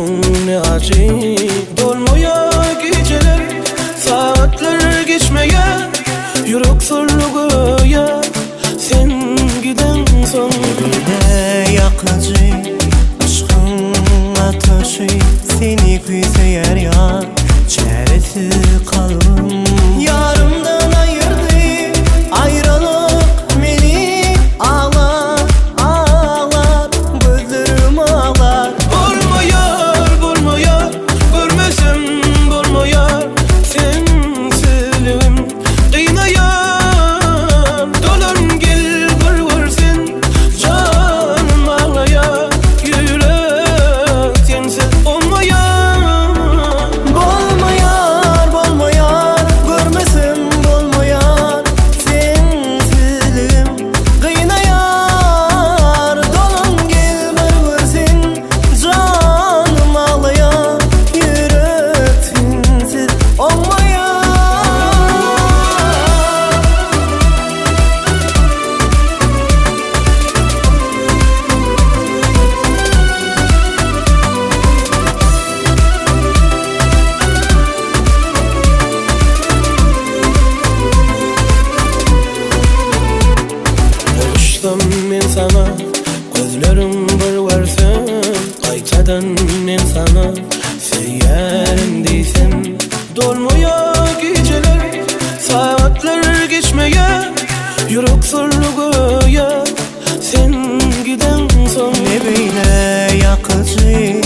Aşkın ne acı, dolmuyor geceler, saatler geçmeye, yürek soruluyor sen giden son. Ne yakıcı aşkın ateşi, seni kuyseyer ya, çaresi kalbim yarımdan ayırdı. Ayrılık beni ağlar, ağlar, gözlerim ağlar. Olmuyor, olmuyor, görmesem olmuyor, sensizliğim kıynayan. Dolan gel görversin, canım ağlaya, yürek sensiz olmuyor. Bolmayar, bolmayar, görmesem bolmayar, sensizliğim kıynayar. Dolan gel görversin, canım ağlaya, yürek sensiz olmayar. Buluştum ben sana, gözlerim görversin, qaytadan men sana seyerim deysen. Dolmuyor geceler, saatler geçmeye, yürek soruluyor sen giden son. Ne böyle yakıcı